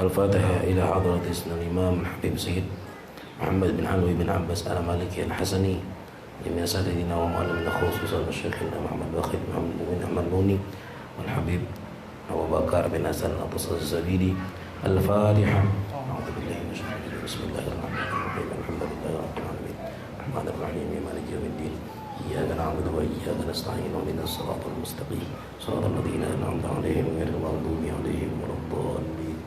الفاتحة إلى حضرة سيدنا الإمام حبيب سيد محمد بن علوي بن عباس آل مالكي الحسني جميع سادتنا ومعلمنا خصوصا شيخنا محمد باقر بن أحمد نوني والحبيب أبو بكر بن حسن الأطرس الزبيدي. الفاتحة. أعوذ بالله من الشيطان الرجيم. بسم الله الرحمن الرحيم. الحمد لله رب العالمين الرحمن الرحيم مالك يوم الدين إياك نعبد وإياك نستعين اهدنا الصراط المستقيم صراط الذين أنعمت عليهم غير المغضوب عليهم ولا الضالين.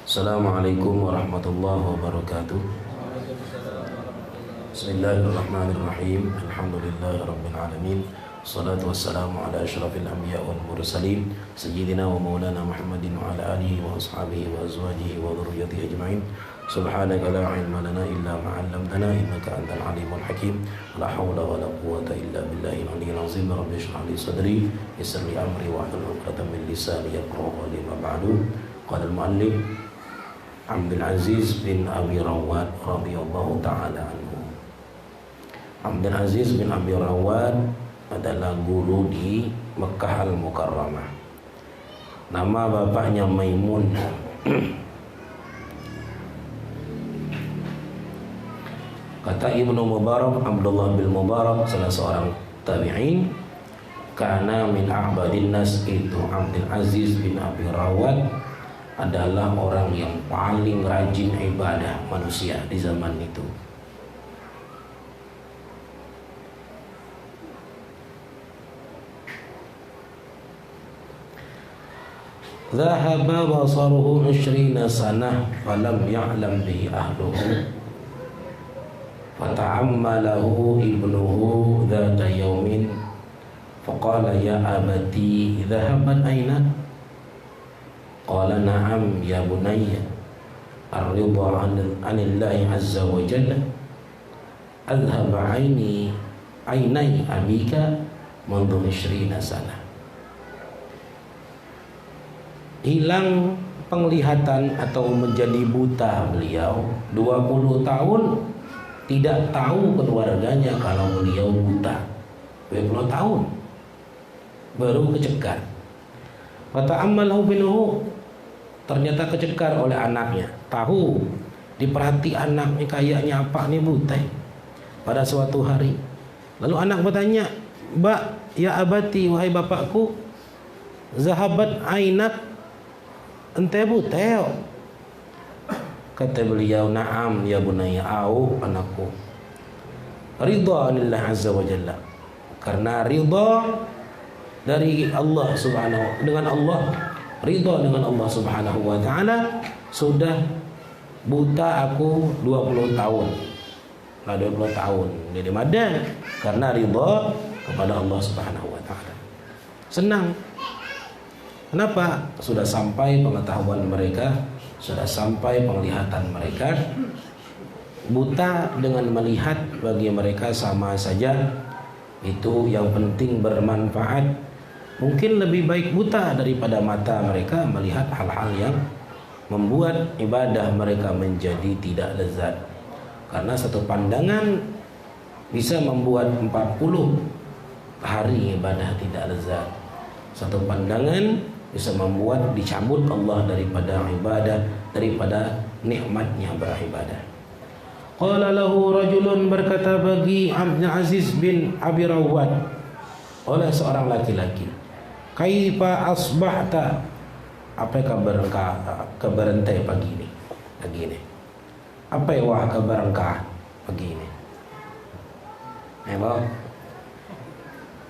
Assalamualaikum warahmatullahi wabarakatuh. Bismillahirrahmanirrahim. Alhamdulillahirabbil alamin. Wassalatu wassalamu ala asyrafil anbiya wal mursalin sayyidina wa maulana Muhammadin wa ala alihi wa ashabihi wa azwajihi wa dhurriyyatihi ajma'in. Subhanaka la ilma lana illa ma 'allamtana innaka antal alimul hakim. La haula wa la quwwata illa billahil aliyyil azim. Rabbi shrah li sadri yassir li amri wa hlul 'uqdatam min lisani yafqahu qawli. Ma ba'du. Qala al-mu'allif Abdul Aziz bin Abi Rawad radhiyallahu ta'ala anhu. Abdul Aziz bin Abi Rawad adalah guru di Mekah Al-Mukarramah. Nama bapaknya Maimun. Kata Ibnu Mubarak, Abdullah bin Mubarak salah seorang tabi'in, karena min a'badin nas, itu Abdul Aziz bin Abi Rawad adalah orang yang paling rajin ibadah manusia di zaman itu. Dhahaba basaruhu 20 sanah falam ya'lam bihi ahluhu fata'ammalahu ibnuhu dhata yawmin faqala ya abati dhahabat aina. Qala na'am ya bunayya ar-ridha 'anillahi 'azza wa jalla adhhaba 'ainai abika mundu 20 sana. Hilang penglihatan atau menjadi buta beliau 20 tahun, tidak tahu keluarganya kalau beliau buta. 20 tahun baru kecekar. Fata'ammalahu binuhu, ternyata kecekar oleh anaknya. Tahu, diperhati anaknya kayaknya apa nih buta pada suatu hari. Lalu anak bertanya, "Ba, ya abati, wahai bapakku, zahabat ainak, ente buta?" Kata beliau, "Na'am ya bunayya, au anakku. Ridha lillah azza wa jalla." Karena ridha dari Allah subhanahu, dengan Allah, ridha dengan Allah subhanahu wa ta'ala, sudah buta aku 20 tahun. Nah 20 tahun jadi madan karena ridha kepada Allah subhanahu wa ta'ala. Senang. Kenapa? Sudah sampai pengetahuan mereka, sudah sampai penglihatan mereka. Buta dengan melihat bagi mereka sama saja. Itu yang penting bermanfaat. Mungkin lebih baik buta daripada mata mereka melihat hal-hal yang membuat ibadah mereka menjadi tidak lezat. Karena satu pandangan bisa membuat 40 hari ibadah tidak lezat. Satu pandangan bisa membuat dicabut Allah daripada ibadah, daripada nikmatnya beribadah. Qala lahu rajulun, berkata bagi Abdul Aziz bin Abi Rawad oleh seorang laki-laki, "Kaifa asbahta?" Apa kabar engkau, kabar ente pagi ini? Pagi ini. Apa wah kabar engkau pagi ini? Ayo.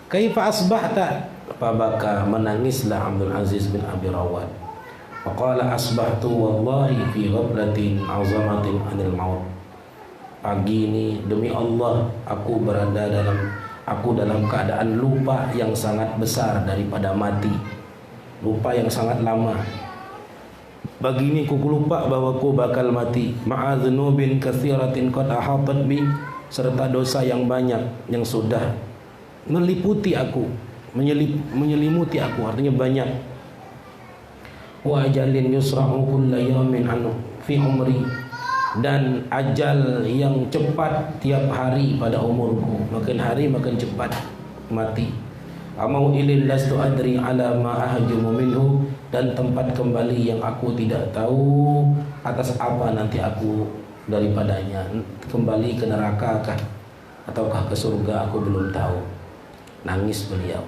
Kaifa asbahta? Maka menangislah Abdul Aziz bin Abi Rawad. Faqala asbahtu wallahi fi ghaflatin 'azamatin 'anil maut. Pagi ini demi Allah aku berada dalam keadaan lupa yang sangat besar daripada mati. Lupa yang sangat lama. Pagi ini ku lupa bahwa ku bakal mati. Ma'adzunubin katsiratin qad ahatat bi, serta dosa yang banyak yang sudah meliputi aku, menyelimuti aku, artinya banyak. Wa ajalin yusra'u kulla yawmin anu fi umri, dan ajal yang cepat tiap hari pada umurku, makin hari makin cepat mati. Amau ilil lastu adri ala ma ahjumu minhu, dan tempat kembali yang aku tidak tahu atas apa nanti aku daripadanya, kembali ke neraka kah ataukah ke surga, aku belum tahu. Nangis beliau,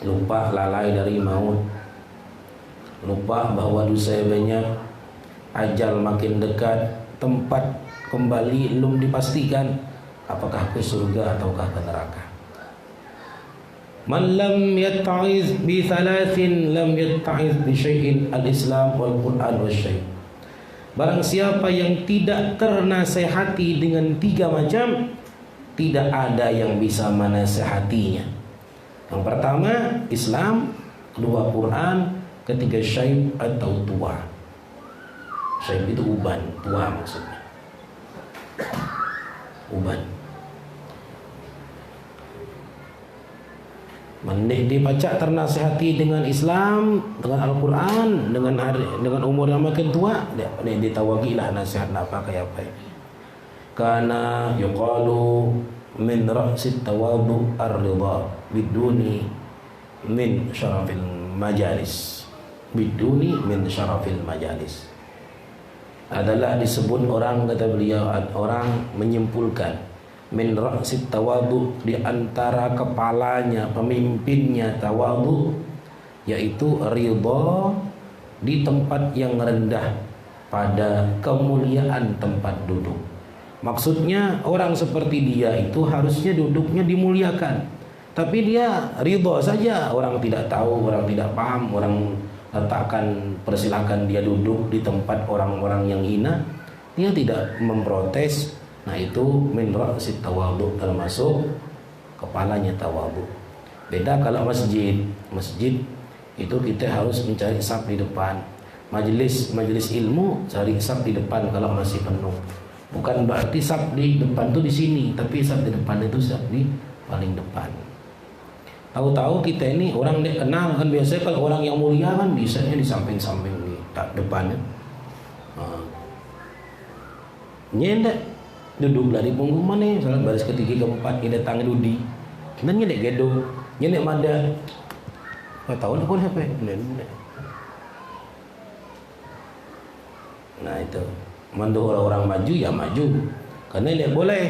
lupa lalai dari maut, lupa bahwa dosa banyak, ajal makin dekat, tempat kembali belum dipastikan, apakah ke surga ataukah ke neraka. Man lam yatta'iz bi thalathin lam yatta'iz bi syai'in al-Islam wal Quran wa syai'. Barang siapa yang tidak ternasehati dengan 3 macam, tidak ada yang bisa menasehatinya. Yang pertama Islam, kedua Quran, ketiga syai' atau tua. Syai' itu uban, tua maksudnya. Uban. Mendek dipacak ternasihati dengan Islam, dengan Al-Quran, dengan umur yang makin tua, dia ditawagilah nasihat apa kayak apa. Karena yuqalu min ra'sit tawadu ar-ridha biduni min syarafil majalis. Biduni min syarafil majalis. Adalah disebut orang, kata beliau, orang menyimpulkan min ra'sit tawadu, di antara kepalanya, pemimpinnya tawadu, yaitu ridha di tempat yang rendah pada kemuliaan tempat duduk. Maksudnya orang seperti dia itu harusnya duduknya dimuliakan, tapi dia ridha saja, orang tidak tahu, orang tidak paham, orang letakkan persilakan dia duduk di tempat orang-orang yang hina, dia tidak memprotes. Nah itu min ra'sit tawadhu, termasuk kepalanya tawadhu. Beda kalau masjid. Masjid itu kita harus mencari saf di depan. Majelis ilmu cari saf di depan kalau masih penuh. Bukan berarti saf di depan itu di sini, tapi saf di depan itu saf di paling depan. Tahu-tahu kita ini orang yang kenal kan, biasanya kalau orang yang mulia kan biasanya di samping-samping di depannya. Nyendek duduklah di punggung mana, salat baris ketiga keempat, kita tangan dudi. Kita nyedek gedo, nyedek mada. Nggak tahu lah kau siapa. Nah itu, mandu orang-orang maju ya maju, karena tidak boleh.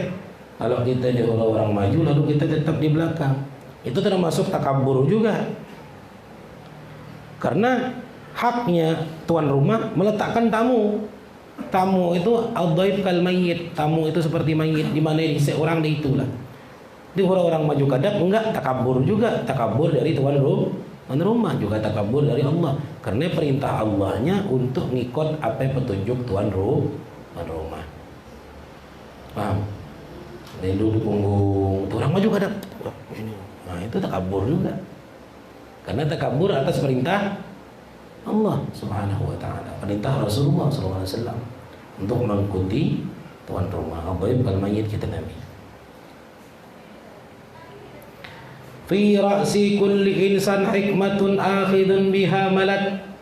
Kalau kita di orang-orang maju lalu kita tetap di belakang, itu termasuk takabur juga. Karena haknya tuan rumah meletakkan tamu. Tamu itu al-dhaif kal mayyit, tamu itu seperti mayit, di mana seorang di itulah. Di orang-orang maju kadang enggak, takabur juga, takabur dari tuan rumah juga takabur dari Allah. Karena perintah Allahnya untuk ngikut apa petunjuk tuan rumah. Paham? Dia duduk di punggung, orang maju kadang. Nah, itu takabur juga. Karena takabur atas perintah Allah Subhanahu wa taala, perintah Rasulullah sallallahu alaihi wasallam untuk mengikuti tuan rumah. Al-dhaif kal mayyit kita Nabi. Fi ra'si kulli insan hikmatun akhidun biha malak,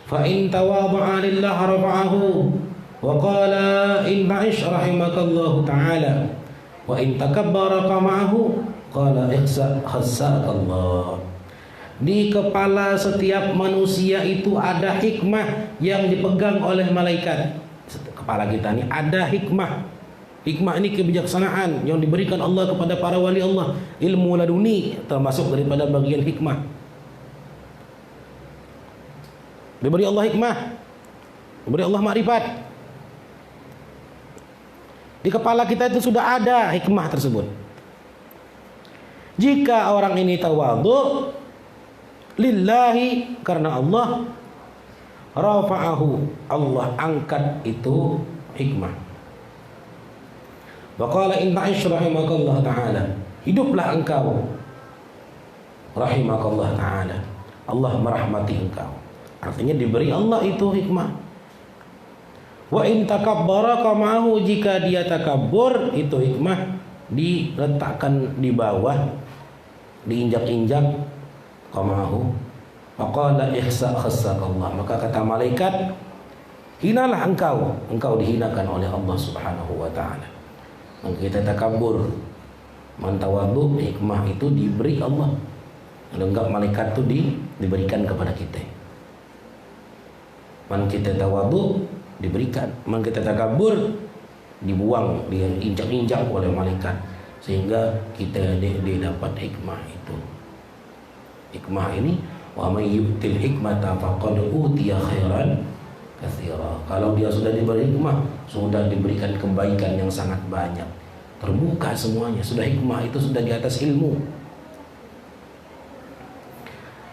fa in tawadha'a lillah rafa'ahu wa qala in ba'ish rahimakallahu ta'ala wa in takabbara qama'ahu qala ihsa khassakallah. Di kepala setiap manusia itu ada hikmah yang dipegang oleh malaikat. Kepala kita ini ada hikmah. Hikmah ini kebijaksanaan yang diberikan Allah kepada para wali Allah. Ilmu laduni termasuk daripada bagian hikmah. Diberi Allah hikmah, diberi Allah makrifat. Di kepala kita itu sudah ada hikmah tersebut. Jika orang ini tawadhu lillahi, karena Allah, rafa'ahu, Allah angkat itu hikmah. Wa qala in ta'ish rahimakallah ta'ala, hiduplah engkau rahimakallah ta'ala, Allah merahmati engkau. Artinya diberi Allah itu hikmah. Wa in takabbara qama'ahu, jika dia takabur, itu hikmah diletakkan di bawah, diinjak-injak. Qamahu faqala ihsa khassakallah, maka kata malaikat, hinalah engkau dihinakan oleh Allah Subhanahu wa taala. Maka kita takabur, man tawadhu, hikmah itu diberi Allah. Kalau enggak malaikat itu diberikan kepada kita. Man kita tawadhu diberikan, man kita takabur dibuang, diinjak-injak oleh malaikat, sehingga kita dapat hikmah itu. Hikmah ini, wa may yu'til hikmata faqad utiya khairan katsira. Kalau dia sudah diberi hikmah, sudah diberikan kebaikan yang sangat banyak, terbuka semuanya. Sudah hikmah itu sudah di atas ilmu.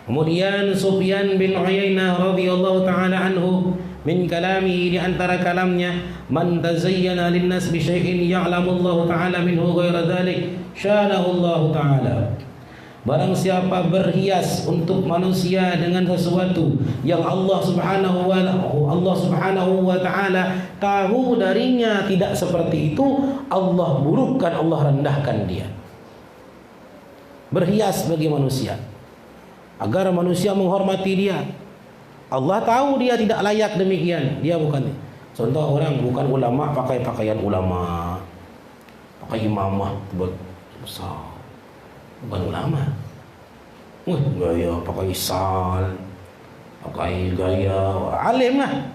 Kemudian Sufyan bin Uyainah radhiyallahu taala anhu min kalami, di antara kalamnya, man tazayyana linnas bi syai'in ya'lamu Allah taala minhu ghaira dzalik syanahu Allah taala. Barang siapa berhias untuk manusia dengan sesuatu yang Allah Subhanahu wa taala tahu darinya tidak seperti itu, Allah burukkan, Allah rendahkan dia. Berhias bagi manusia agar manusia menghormati dia. Allah tahu dia tidak layak demikian, dia bukan. Contoh orang bukan ulama pakai pakaian ulama, pakai imamah besar, bukan ulama. Gaya pakai sal, pakai gaya alim lah,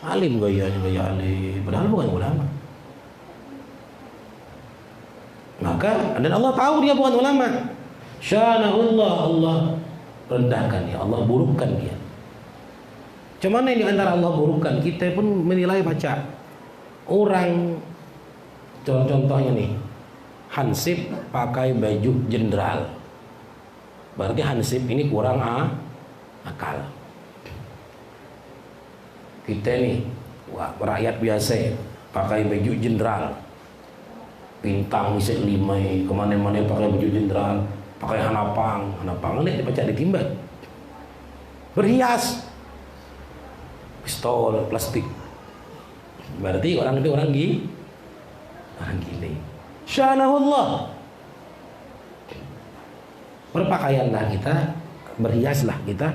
alim gayanya gaya alim, padahal bukan ulama. Maka dan Allah tahu dia bukan ulama. Syanahullah, Allah rendahkan dia, Allah burukkan dia. Cuman ini antara Allah burukkan, kita pun menilai baca orang. Contohnya nih, Hansip pakai baju jenderal, berarti Hansip ini kurang akal. Kita nih rakyat biasa pakai baju jenderal, bintang misal 5, kemana-mana pakai baju jenderal, pakai hanapang ini dibaca ditimbang. Berhias, pistol plastik, berarti orang itu orang gile. Syanahullah. Berpakaianlah kita, berhiaslah kita.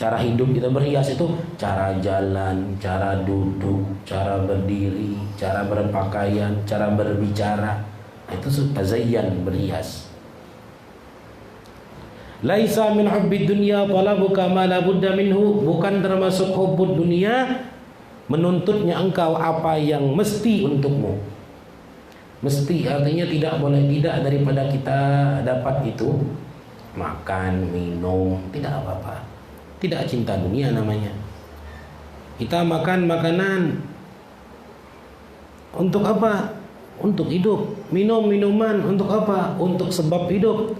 Cara hidup kita berhias itu cara jalan, cara duduk, cara berdiri, cara berpakaian, cara berbicara. Itu tazayyan, berhias. Laisa min hubbid dunya talabuka ma la budda minhu, bukan termasuk hubbud dunia menuntutnya engkau apa yang mesti untukmu. Mesti artinya tidak boleh tidak daripada kita dapat itu. Makan, minum, tidak apa-apa. Tidak cinta dunia namanya. Kita makan makanan untuk apa? Untuk hidup. Minum minuman untuk apa? Untuk sebab hidup.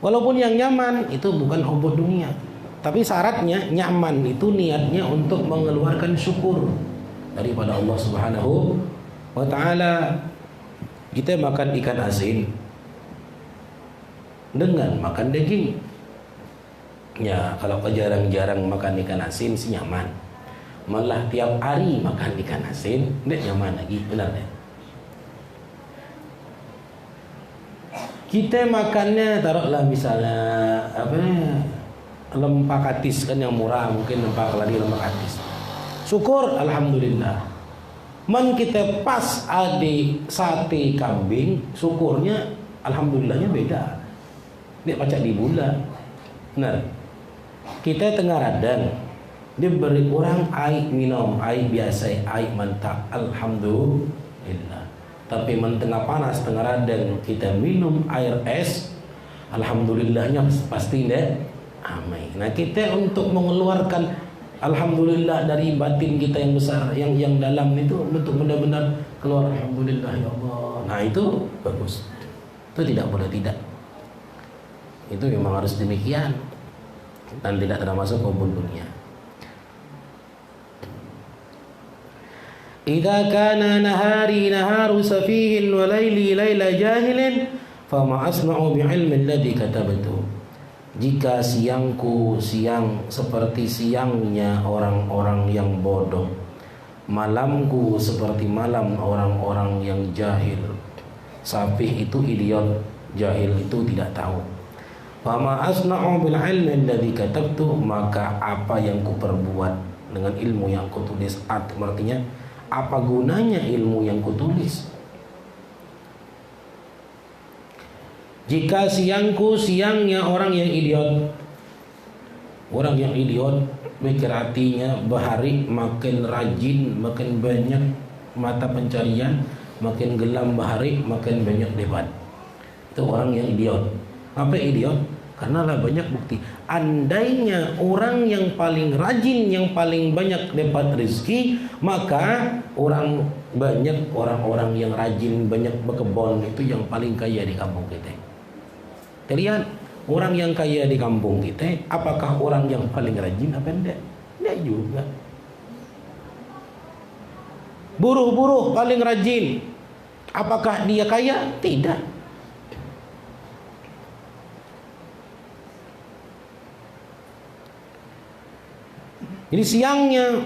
Walaupun yang nyaman itu bukan hubbud dunia, tapi syaratnya nyaman itu niatnya untuk mengeluarkan syukur daripada Allah Subhanahu wa taala. Kita makan ikan asin dengan makan daging. Ya, kalau jarang-jarang makan ikan asin sih nyaman. Malah tiap hari makan ikan asin, tidak nyaman lagi, benar ya? Kita makannya taruhlah misalnya lempak atis kan yang murah, mungkin lempak lagi lempak atis. Syukur alhamdulillah. Man kita pas ada sate kambing, syukurnya alhamdulillahnya beda. Dia baca di bulan. Benar. Kita tengah radan, dia beri orang air minum, air biasa, air mantap, alhamdulillah. Tapi tengah panas, tengah radan, kita minum air es, alhamdulillahnya pasti tidak amai. Nah, kita untuk mengeluarkan alhamdulillah dari batin kita yang besar, yang dalam itu, untuk benar-benar keluar alhamdulillah ya Allah. Nah, itu bagus. Itu tidak boleh tidak. Itu memang harus demikian dan tidak termasuk hubbud dunia. Idza kana nahari naharu safihin wa laili laila jahilin fama asna'u bi'ilmi alladhi katabtu. Jika siangku siang seperti siangnya orang-orang yang bodoh, malamku seperti malam orang-orang yang jahil. Safih itu idiot, jahil itu tidak tahu. Fama asna'u bil ilmi alladhi katabtu, maka apa yang kuperbuat dengan ilmu yang kutulis. Artinya apa gunanya ilmu yang kutulis? Jika siangku siangnya orang yang idiot. Orang yang idiot mikir hatinya bahari, makin rajin, makin banyak mata pencarian, makin gelam bahari, makin banyak debat. Itu orang yang idiot. Apa idiot? Karena lah banyak bukti. Andainya orang yang paling rajin, yang paling banyak dapat rezeki, maka orang-orang yang rajin, banyak berkebun itu yang paling kaya di kampung kita. Kita lihat orang yang kaya di kampung kita, apakah orang yang paling rajin apa enggak? Enggak juga. Buruh-buruh paling rajin, apakah dia kaya? Tidak. Jadi siangnya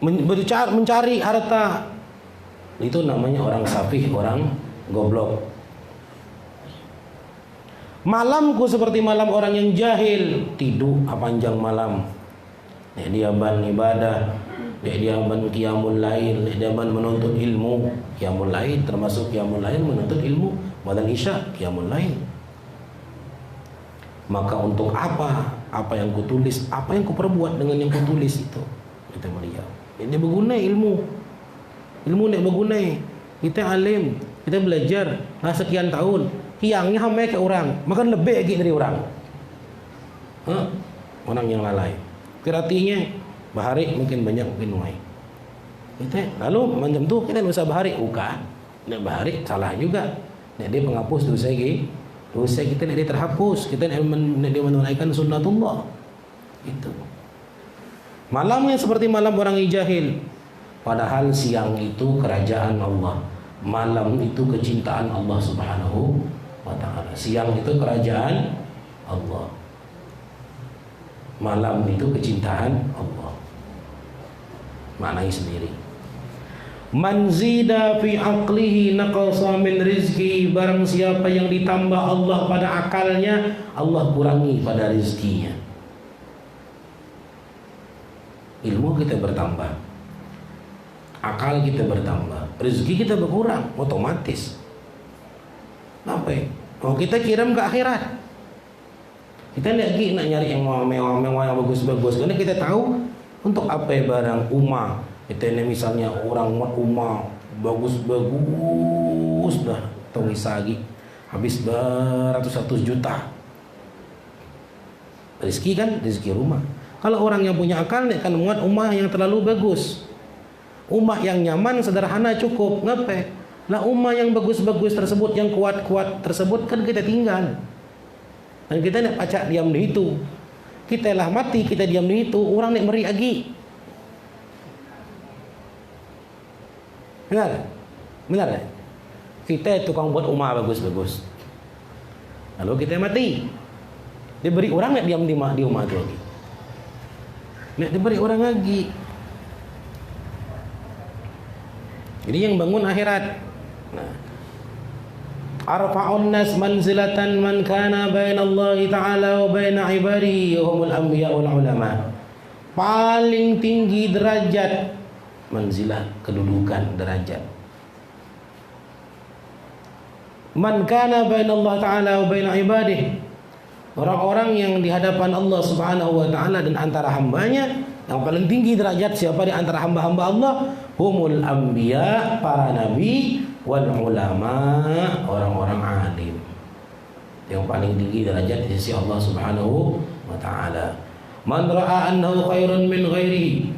mencari harta, itu namanya orang safih, orang goblok. Malamku seperti malam orang yang jahil, tidur panjang malam. Dia ban ibadah, dia ban qiyamul lail, dia ban menuntut ilmu. Qiyamul lail termasuk qiyamul lail menuntut ilmu, badan isya qiyamul lail. Maka untuk apa yang kutulis, apa yang kuperbuat dengan yang kutulis itu? Kita beliau. Ini berguna ilmu tidak berguna. Kita alim, kita belajar sekian tahun, hiangnya hame ke orang, makan lebih lagi dari orang. Orang yang lalai. Kiratinya bahari mungkin banyak mungkin nuai. Kita lalu macam tu kita bisa bahari, bukan? Nak bahari salah juga. Nak dia penghapus dosa lagi. Dosa kita nak terhapus, kita nak menunaikan sunnatullah. Itu. Malamnya seperti malam orang jahil. Padahal siang itu kerajaan Allah. Malam itu kecintaan Allah Subhanahu wa ta'ala. Siang itu kerajaan Allah. Malam itu kecintaan Allah. Maknanya sendiri. Man zida fi aqlihi naqasa min rizki. Barang siapa yang ditambah Allah pada akalnya, Allah kurangi pada rizkinya. Ilmu kita bertambah, akal kita bertambah, rezeki kita berkurang otomatis. Apa ya? Kalau kita kirim ke akhirat, kita lagi nak nyari yang mewah-mewah, yang bagus-bagus, karena kita tahu untuk apa ya barang umah. Kita ini misalnya orang umah bagus-bagus dah, atau misagi habis beratus-ratus juta. Rezeki kan, rezeki rumah. Kalau orang yang punya akal dia akan muat umah yang terlalu bagus. Umah yang nyaman, sederhana cukup. Ngapain? Lah umah yang bagus-bagus tersebut, yang kuat-kuat tersebut kan kita tinggal. Dan kita nak pacak diam di itu. Kita lah mati, kita diam di itu, orang nak meri lagi. Benar? Benar tak? Kita tukang buat rumah bagus-bagus, lalu kita mati. Dia beri orang nak diam di rumah itu lagi. Nak diberi orang lagi. Jadi yang bangun akhirat. Nah, arfa'un nas manzilatan man kana bainallahi ta'ala wa baina ibadihi humul anbiya wal ulama. Paling tinggi derajat, manzilah, kedudukan, derajat. Man kana bainallahi ta'ala wa baina ibadihi, orang-orang yang di hadapan Allah Subhanahu wa ta'ala dan antara hambanya, yang paling tinggi derajat siapa di antara hamba-hamba Allah? Humul anbiya, para nabi, wal ulama, orang-orang alim. Yang paling tinggi derajat di sisi Allah Subhanahu wa ta'ala. Man ra'a annahu khairun min ghairihi,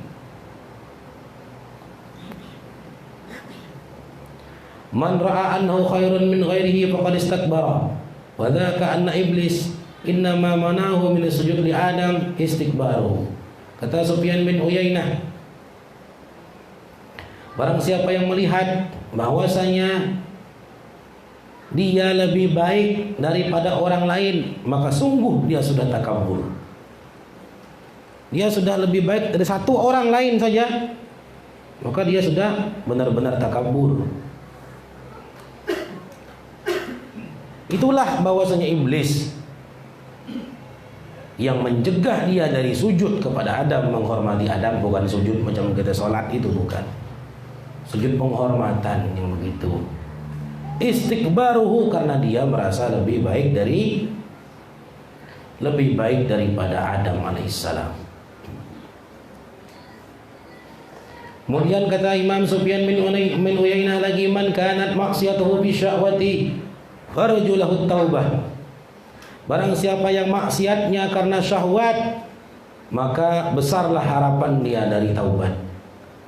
man ra'a annahu khairun min ghairihi faqad istakbara wa dzaka anna iblis innama manahu min sujud li Adam istikbaru. Kata Sufyan bin Uyainah, barang siapa yang melihat bahwasanya dia lebih baik daripada orang lain, maka sungguh dia sudah takabur. Dia sudah lebih baik dari satu orang lain saja, maka dia sudah benar-benar takabur. Itulah bahwasanya iblis yang mencegah dia dari sujud kepada Adam, menghormati Adam, bukan sujud macam kita sholat itu, bukan. Sujud penghormatan yang begitu. Istikbaruhu, karena dia merasa lebih baik daripada Adam alaihissalam. Kemudian kata Imam Sufyan bin Uyainah lagi, man kanat maksiatuhu bi syahwati farju lahu taubah. Barang siapa yang maksiatnya karena syahwat, maka besarlah harapan dia dari taubat.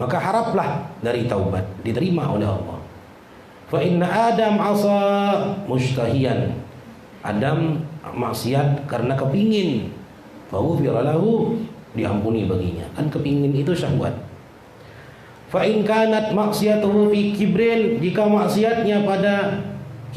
Maka haraplah dari taubat, diterima oleh Allah. Fa inna Adam asa mustahiyan. Adam maksiat karena kepingin. Fa ghufira lahu, diampuni baginya. Kan kepingin itu syahwat. Fa in kanat maksiatuhu fi kibrin, jika maksiatnya pada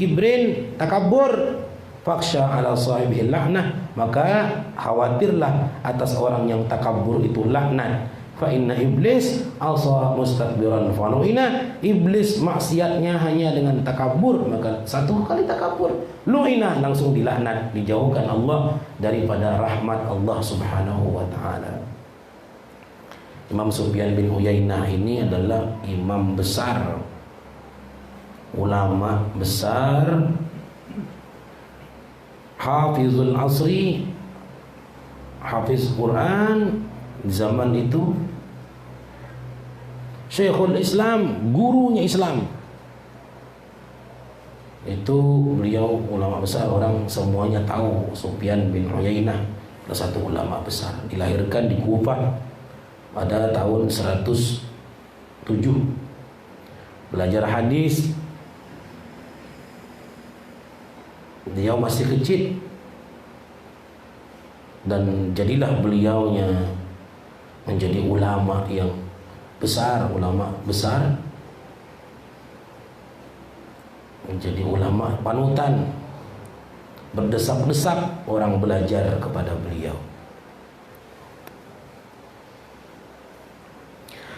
kibrin, takabur, faksha ala sahibil laknah, maka khawatirlah atas orang yang takabur itu laknat. Fa inna iblis asa mustakbiran fanuina, iblis maksiatnya hanya dengan takabur, maka satu kali takabur luina, langsung dilaknat, dijauhkan Allah daripada rahmat Allah Subhanahu wa taala. Imam Sufyan bin Uyainah ini adalah imam besar, ulama besar, hafizul asri, hafiz Quran zaman itu, Syekhul Islam, gurunya Islam. Itu beliau ulama besar, orang semuanya tahu Sufyan bin Uyainah adalah satu ulama besar. Dilahirkan di Kufah pada tahun 107. Belajar hadis beliau masih kecil, dan jadilah beliaunya menjadi ulama yang besar, menjadi ulama panutan, berdesak-desak orang belajar kepada beliau.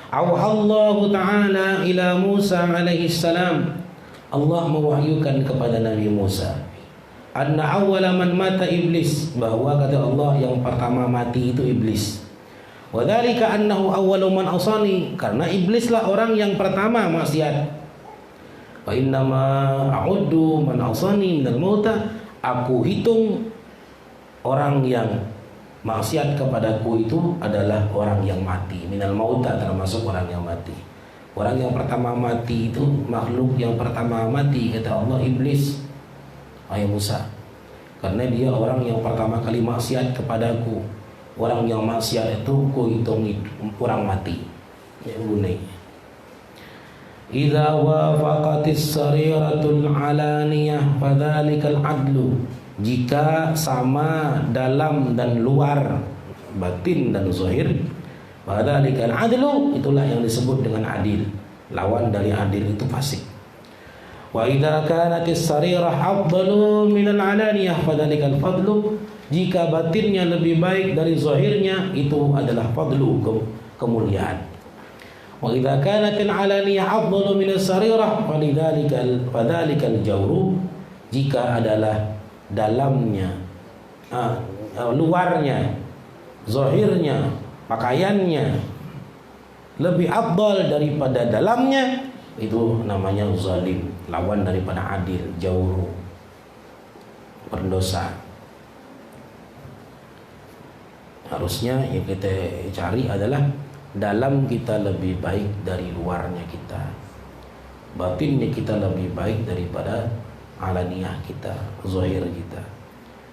Auhallahu ta'ala ila Musa alaihi salam, Allah mewahyukan kepada Nabi Musa, anna awwala man mata iblis, bahwa kata Allah yang pertama mati itu iblis. Wa dzalika annahu awwalu man asani, karena iblislah orang yang pertama maksiat. Wa innama a'uddu man asani minal mauta, aku hitung orang yang maksiat kepadaku itu adalah orang yang mati. Minal mauta, termasuk orang yang mati. Orang yang pertama mati itu, makhluk yang pertama mati, kata Allah, iblis. Wahai Musa, karena dia orang yang pertama kali maksiat kepadaku. Orang yang maksiat itu ku hitung orang mati. Ya bunyi. Idza wafaqatis sariratul alaniyah fadzalikal adlu, jika sama dalam dan luar, batin dan zahir, fadzalikal adlu, itulah yang disebut dengan adil. Lawan dari adil itu fasik. Wa idza kanatis sarirah afdalu minal alaniyah fadzalikal fadlu, jika batinnya lebih baik dari zahirnya, itu adalah fadlu, kemuliaan. Wa idza kanatil alaniyah afdalu minas sarirah fadzalikal jawru, jika adalah dalamnya, luarnya, zahirnya, pakaiannya lebih afdal daripada dalamnya, itu namanya zalim, lawan daripada adil, jawru, berdosa. Harusnya yang kita cari adalah dalam kita lebih baik dari luarnya kita, batinnya kita lebih baik daripada alaniyah kita, zahir kita.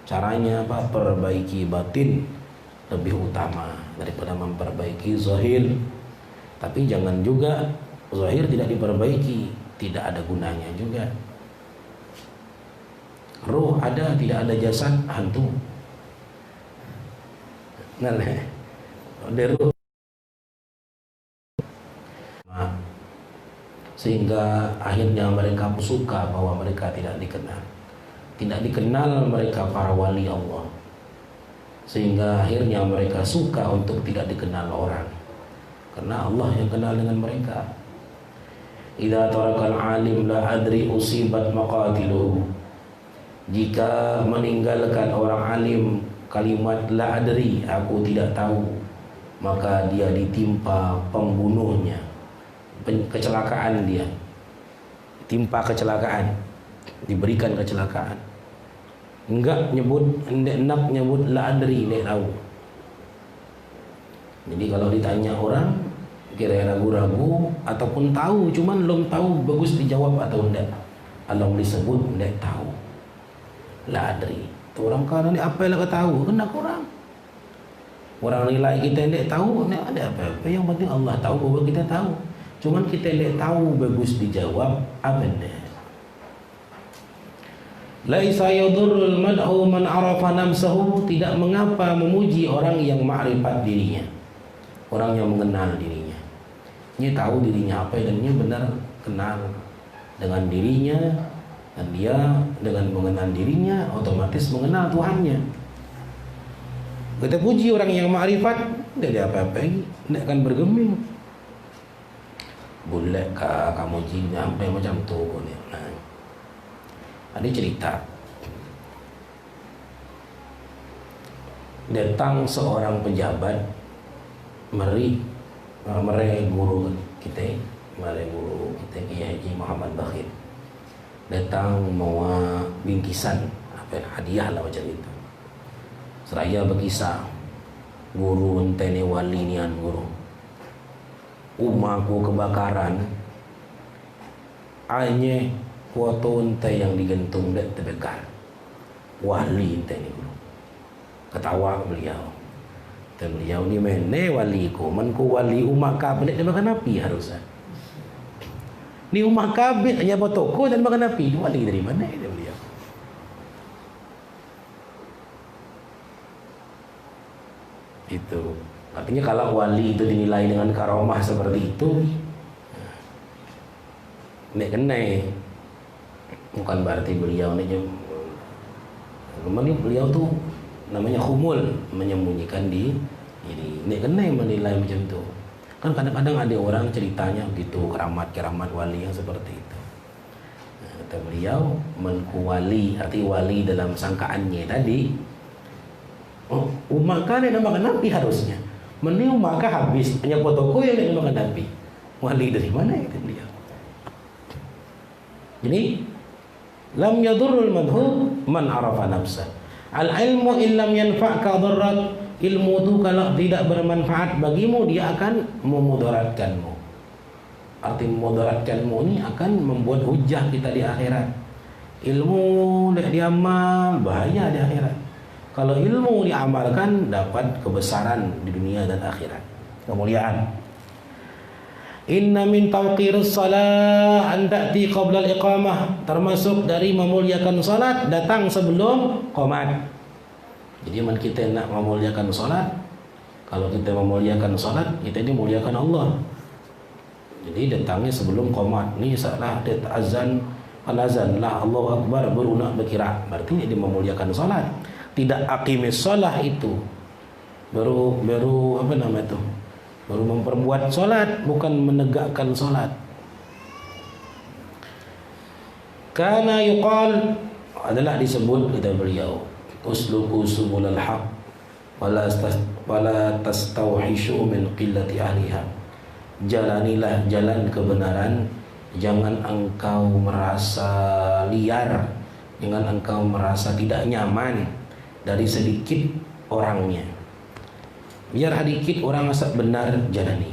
Caranya apa? Perbaiki batin lebih utama daripada memperbaiki zahir. Tapi jangan juga zahir tidak diperbaiki, tidak ada gunanya juga. Ruh ada, tidak ada jasad, hantu. Nah, sehingga akhirnya mereka suka bahwa mereka tidak dikenal mereka para wali Allah, sehingga akhirnya mereka suka untuk tidak dikenal orang, karena Allah yang kenal dengan mereka. Idza tarakal alim la adri usibat maqatiluhu, jika meninggalkan orang alim kalimat la adri, aku tidak tahu, maka dia ditimpa pembunuhnya, kecelakaan, dia timpa kecelakaan. diberikan kecelakaan. Enggak nyebut la adri, enggak tahu. Jadi kalau ditanya orang kira ragu-ragu ataupun tahu cuman belum tahu bagus dijawab atau enggak. Kalau disebut enggak tahu. La adri. Itu orang kan ni apa yang tahu kena kurang. Orang nilai kita enggak tahu, enggak ada apa-apa. Yang penting Allah tahu bahwa kita tahu. Cuman kita enggak tahu bagus dijawab apa enggak. Laisa yadurrul mad'u man arafa nafsahu, tidak mengapa memuji orang yang ma'rifat dirinya. Orang yang mengenal dirinya. Dia tahu dirinya apa dan dia benar kenal dengan dirinya, dan dia dengan mengenal dirinya otomatis mengenal Tuhannya. Kita puji orang yang ma'rifat, tidak ada apa-apa lagi, tidak akan bergeming. Boleh kamu puji sampai macam tu pun ya. Ada cerita datang seorang pejabat meri guru kita Kiai Haji Muhammad Bakhir, datang mau bingkisan apa hadiah lah macam itu. Seraya berkisah guru entene wali nian guru umaku kebakaran anye foto ente yang digantung dan terbekal wali ente ni guru. Ketawa beliau. Dan beliau ni mene waliku, manku wali umat kabel dia makan api harusnya. Ni umat kabel hanya buat toko dan makan api. Wali dari mana dia beliau? Itu. Artinya kalau wali itu dinilai dengan karomah seperti itu, nek kena. Bukan berarti beliau ni beliau tu namanya khumul, menyembunyikan diri. Ini kena menilai macam tu. Kan kadang-kadang ada orang ceritanya begitu keramat wali yang seperti itu. Kata beliau menku wali, arti wali dalam sangkaannya tadi. Oh, maka dia makan nabi harusnya. Meni maka habis hanya fotoku yang dia makan nabi. Wali dari mana itu beliau? Jadi lam yadurrul madhu man arafa nafsa. Al ilmu illam yanfa'ka darrat. Ilmu itu kalau tidak bermanfaat bagimu dia akan memudaratkanmu. Arti memudaratkanmu ini akan membuat hujah kita di akhirat. Ilmu tidak diamal bahaya di akhirat. Kalau ilmu diamalkan dapat kebesaran di dunia dan akhirat, kemuliaan. Inna min tawqirus salah an ta'ti qabla al-iqamah, termasuk dari memuliakan salat datang sebelum qomat. Jadi kita nak memuliakan salat, kalau kita memuliakan salat kita ini muliakan Allah. Jadi datangnya sebelum qomat. Ni salah dia azan, al-azan lah Allahu akbar baru nak berkira. Berarti dia memuliakan salat. Tidak aqimis salah itu baru apa nama itu? Baru memperbuat solat, bukan menegakkan solat. Karena yuqal adalah disebut kata beliau, usluku subulal haq wala tastawhishu min qillati ahliha. Jalanilah jalan kebenaran, jangan engkau merasa liar, jangan engkau merasa tidak nyaman dari sedikit orangnya. Biar sedikit orang asal benar jalani.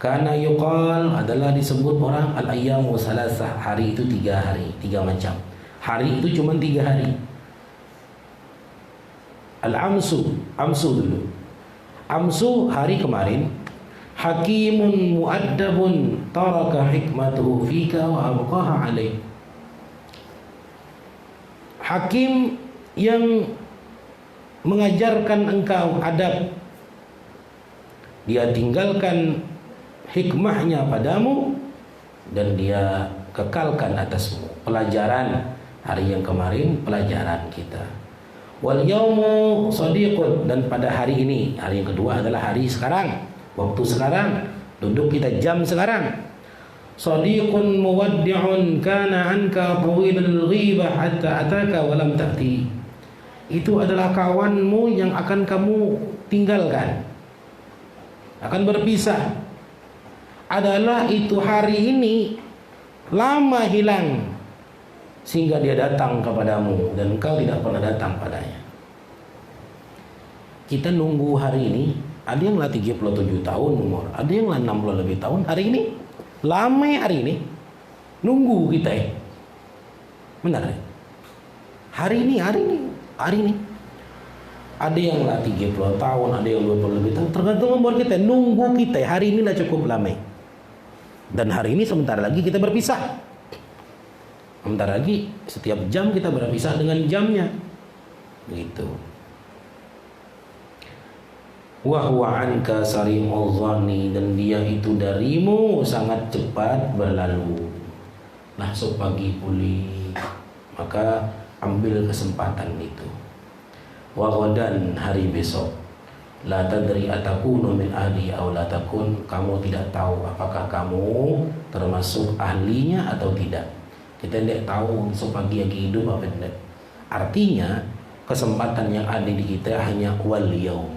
Karena yuqal adalah disebut orang al-ayyamu salasah, hari itu 3 hari, 3 macam. Hari itu cuma 3 hari. Al-amsu dulu. Amsu hari kemarin. Hakimun mu'addabun taraka hikmatuhu fika wa abqaha alaih. Hakim yang mengajarkan engkau adab, dia tinggalkan hikmahnya padamu dan dia kekalkan atasmu. Pelajaran hari yang kemarin, pelajaran kita. Wal yaumu sadiqun, dan pada hari ini, hari yang kedua adalah hari sekarang, waktu sekarang, duduk kita jam sekarang. Sadiqun muwaddi'un kana anka tawilul ghibah hatta ataka wa lam ta'ti. Itu adalah kawanmu yang akan kamu tinggalkan, akan berpisah. Adalah itu hari ini lama hilang sehingga dia datang kepadamu dan engkau tidak pernah datang padanya. Kita nunggu hari ini, ada yang lah 37 tahun umur, ada yang lah 60 lebih tahun. Hari ini, lama hari ini, nunggu kita ya. Benar ya? Hari ini. Ada yang lah 30 tahun, ada yang 20 lebih tahun. Tergantung umur kita, nunggu kita. Hari ini lah cukup lama. Dan hari ini sebentar lagi kita berpisah. Sebentar lagi, setiap jam kita berpisah dengan jamnya. Begitu. Wa huwa anka sari'ul dhanni, dan dia itu darimu sangat cepat berlalu. Besok pagi pulih, maka ambil kesempatan itu. Wa ghadan, hari besok, la tadri atakunu min ahli aw la takun, kamu tidak tahu apakah kamu termasuk ahlinya atau tidak. Kita tidak tahu besok pagi lagi hidup apa tidak. Artinya kesempatan yang ada di kita hanya wal yaum.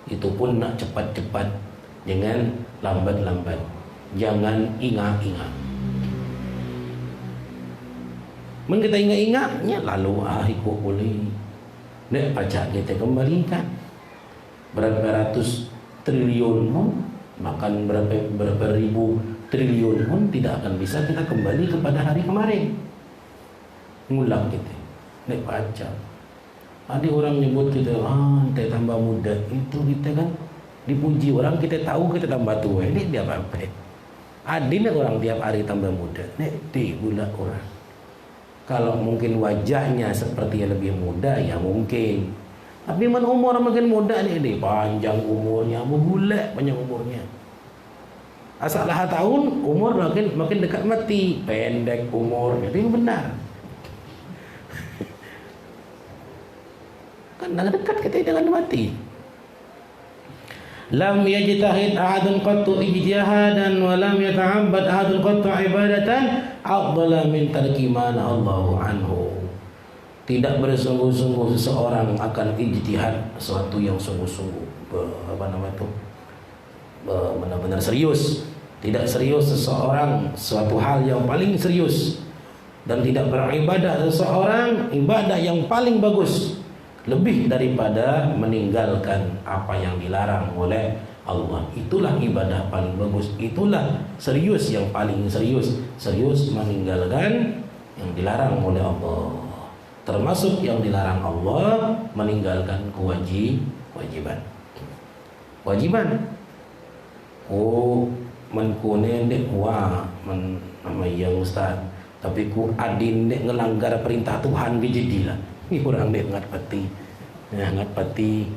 Itu pun nak cepat-cepat, jangan lambat-lambat, jangan ingat-ingat. Men kita ingat-ingatnya lalu ikut boleh. Nek pajak kita kembalikan berapa ratus triliun pun, makan berapa ribu triliun pun tidak akan bisa kita kembali kepada hari kemarin. Ngulang kita nek pajak. Ada orang nyebut kita, kita tambah muda. Itu kita kan dipuji orang, kita tahu kita tambah tua. Ini dia apa? Ada nek orang tiap hari tambah muda. Nek digula orang. Kalau mungkin wajahnya seperti yang lebih muda, ya mungkin. Tapi man umur makin muda nih, panjang umurnya, membulak panjang umurnya. Asalah tahun umur makin dekat mati, pendek umurnya. Itu yang benar. Kan dekat kita dengan mati. Lam yajtahid ahadun qattu ijtihadan wa lam yata'abbad ahadun qattu ibadatan afdala min tarki ma Allahu anhu. Tidak bersungguh-sungguh seseorang akan ijtihad sesuatu yang sungguh-sungguh, benar-benar serius. Tidak serius seseorang suatu hal yang paling serius, dan tidak beribadah seseorang ibadah yang paling bagus lebih daripada meninggalkan apa yang dilarang oleh Allah. Itulah ibadah paling bagus. Itulah serius yang paling serius. Serius meninggalkan yang dilarang oleh Allah. Termasuk yang dilarang Allah, meninggalkan kewajiban. Wajiban. Menkune dek yang ustaz. Tapi ku adin dek ngelanggar perintah Tuhan dijadilah. Ini orang dek ngat pati.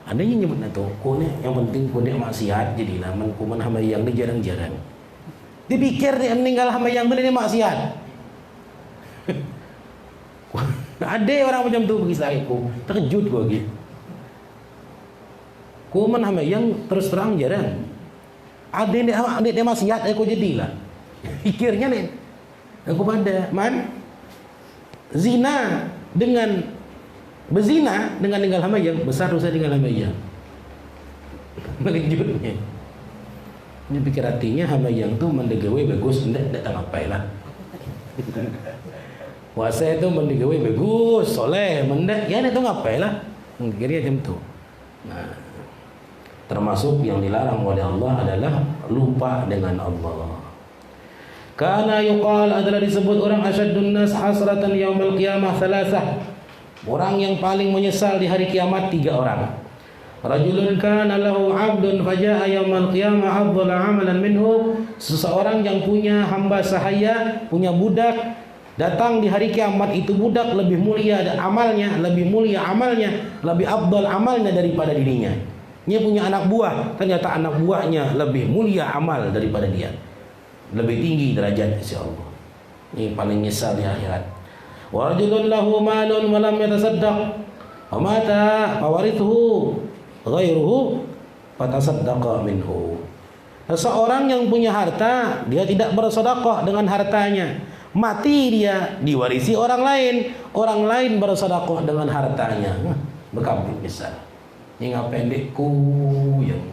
Ada yang nyebut itu, kone yang penting kone maksiat jadilah menkuman hamba yang dia jarang-jarang. Dipikir dia meninggal hamba yang ini maksiat. Ada orang macam tu bagi saya, terkejut gua gitu. Kuman hamba yang terus terang jarang. Ada dia maksiat, aku jadilah. Pikirnya nih, aku pada berzina dengan tinggal hamba yang besar dosa tinggal hamba yang melanjutnya. Ini pikir hatinya hamba yang tu mendegawe bagus, tidak ngapai lah. Puasa itu mendegawe bagus, soleh, mendak, ya itu ngapai lah. Kira macam tu. Nah, termasuk yang dilarang oleh Allah adalah lupa dengan Allah. Karena yuqal adalah disebut orang asyaddun nas hasratan yaumil qiyamah salasah. Orang yang paling menyesal di hari kiamat 3 orang. Rajulun kana lahu 'abdun faja'a yaumil qiyamah afdhala 'amalan minhu. Seseorang yang punya hamba sahaya, punya budak, datang di hari kiamat, itu budak lebih mulia amalnya, lebih afdal amalnya daripada dirinya. Dia punya anak buah, ternyata anak buahnya lebih mulia amal daripada dia. Lebih tinggi derajat insya Allah. Ini paling nyesal di akhirat. Wa rajulun lahu malun wa lam yatasaddaq wa mata fawarithu ghairuhu fatasaddaqa minhu. Seseorang yang punya harta, dia tidak bersedekah dengan hartanya. Mati dia, diwarisi orang lain bersedekah dengan hartanya. Bekabut besar. Ini pendekku yang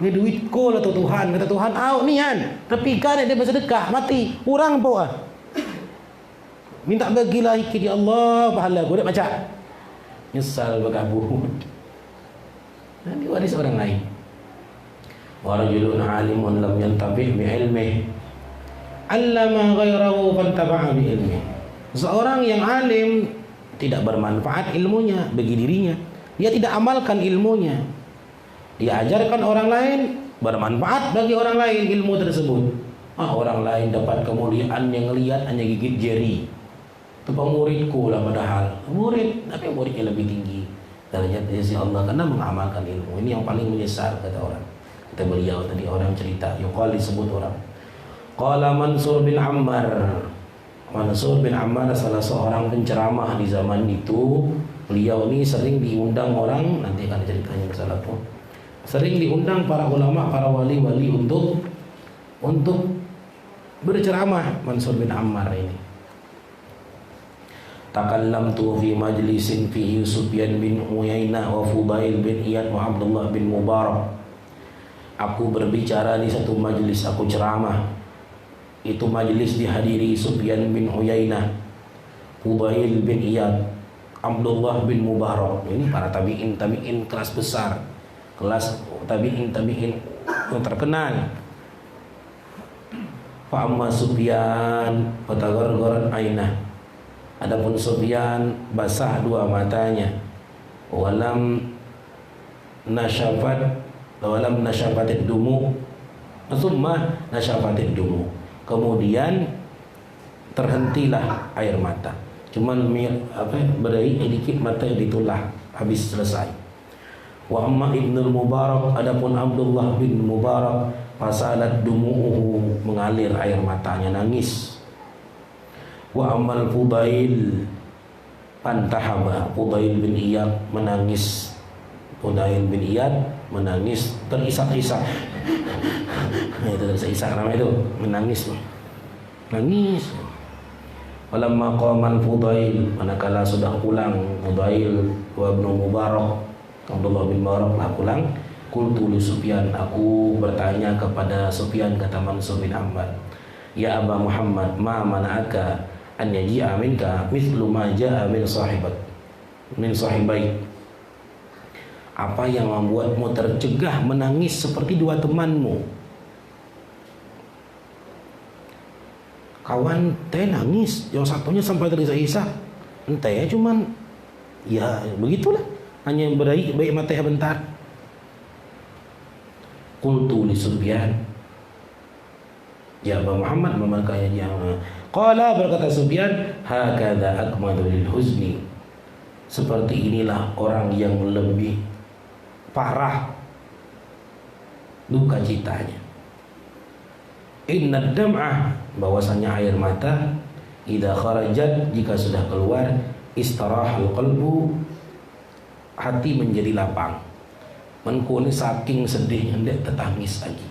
Ni duit ko lah tu Tuhan. Kata Tuhan, ni kan. Tapi kan dia bersedekah, mati. Kurang apa ah? Minta bagilah ikut ya Allah pahala aku. Dia baca. Nyesal berkabur. Nanti waris orang lain. Wa rajulun alimun lam yantabi' bi ilmihi. Allama ghairahu fantaba'a bi ilmihi. Seorang yang alim tidak bermanfaat ilmunya bagi dirinya. Dia tidak amalkan ilmunya. Dia ajarkan orang lain, bermanfaat bagi orang lain ilmu tersebut. Orang lain dapat kemuliaan yang ngelihat hanya gigit jari. Itu muridku lah padahal. Murid, tapi muridnya lebih tinggi derajat di sisi Allah karena mengamalkan ilmu. Ini yang paling menyesal kata orang. Kata beliau tadi orang cerita, yuqal disebut orang. Qala Mansur bin Ammar. Mansur bin Ammar salah seorang penceramah di zaman itu. Beliau ini sering diundang orang, nanti akan ceritanya masalah itu. Sering diundang para ulama, para wali-wali untuk berceramah. Mansur bin Ammar ini. Takallamtu fi majlisin fihi Sufyan bin Uyainah wa Fudail bin Iyad wa Abdullah bin Mubarak. Aku berbicara di satu majlis, aku ceramah. Itu majlis dihadiri Sufyan bin Uyainah, Fudail bin Iyad, Abdullah bin Mubarak. Ini para tabi'in kelas besar. Kelas tabi'in yang terkenal. Fa amma Sufyan fatagargarat ainah. Adapun Sufyan basah dua matanya. Walam nasyafatid dumu. Tsumma nasyafatid dumu. Kemudian terhentilah air mata. Cuman berair sedikit mata ditulah habis selesai. Wa amma Ibnul Mubarak, adapun Abdullah bin Mubarak, fasalat dumu'uhu, mengalir air matanya, nangis. Wa ammal Fudail pantahaba, Fudail bin Iyad menangis. Fudail bin Iyad menangis terisak-isak. Itu terisak-isak namanya itu, menangis. Nangis. Walamma qaman Fudail, manakala sudah pulang Fudail wa Ibnu Mubarak, Abdullah bin Mubarak lah pulang. Qultu li Sufyan, aku bertanya kepada Sufyan, kata Mansur bin Ammar, ya Aba Muhammad, ma mana'aka an yaji'a minka mithlu ma ja'a min sahibaik. Apa yang membuatmu tercegah menangis seperti dua temanmu? Kawan teh nangis, yang satunya sampai terisak-isak. Entah cuman ya begitulah, hanya baik mata bentar. Qultu li Sufyan, ya Aba Muhammad, memakainya jangan. Qala, berkata Sufyan, hakadha akmadu lil huzni. Seperti inilah orang yang lebih parah duka citanya. Inna dam'ah, bahwasanya air mata, idza kharajat, jika sudah keluar, istarahal qalbu, hati menjadi lapang. Menkuni saking sedihnya dia tetangis lagi.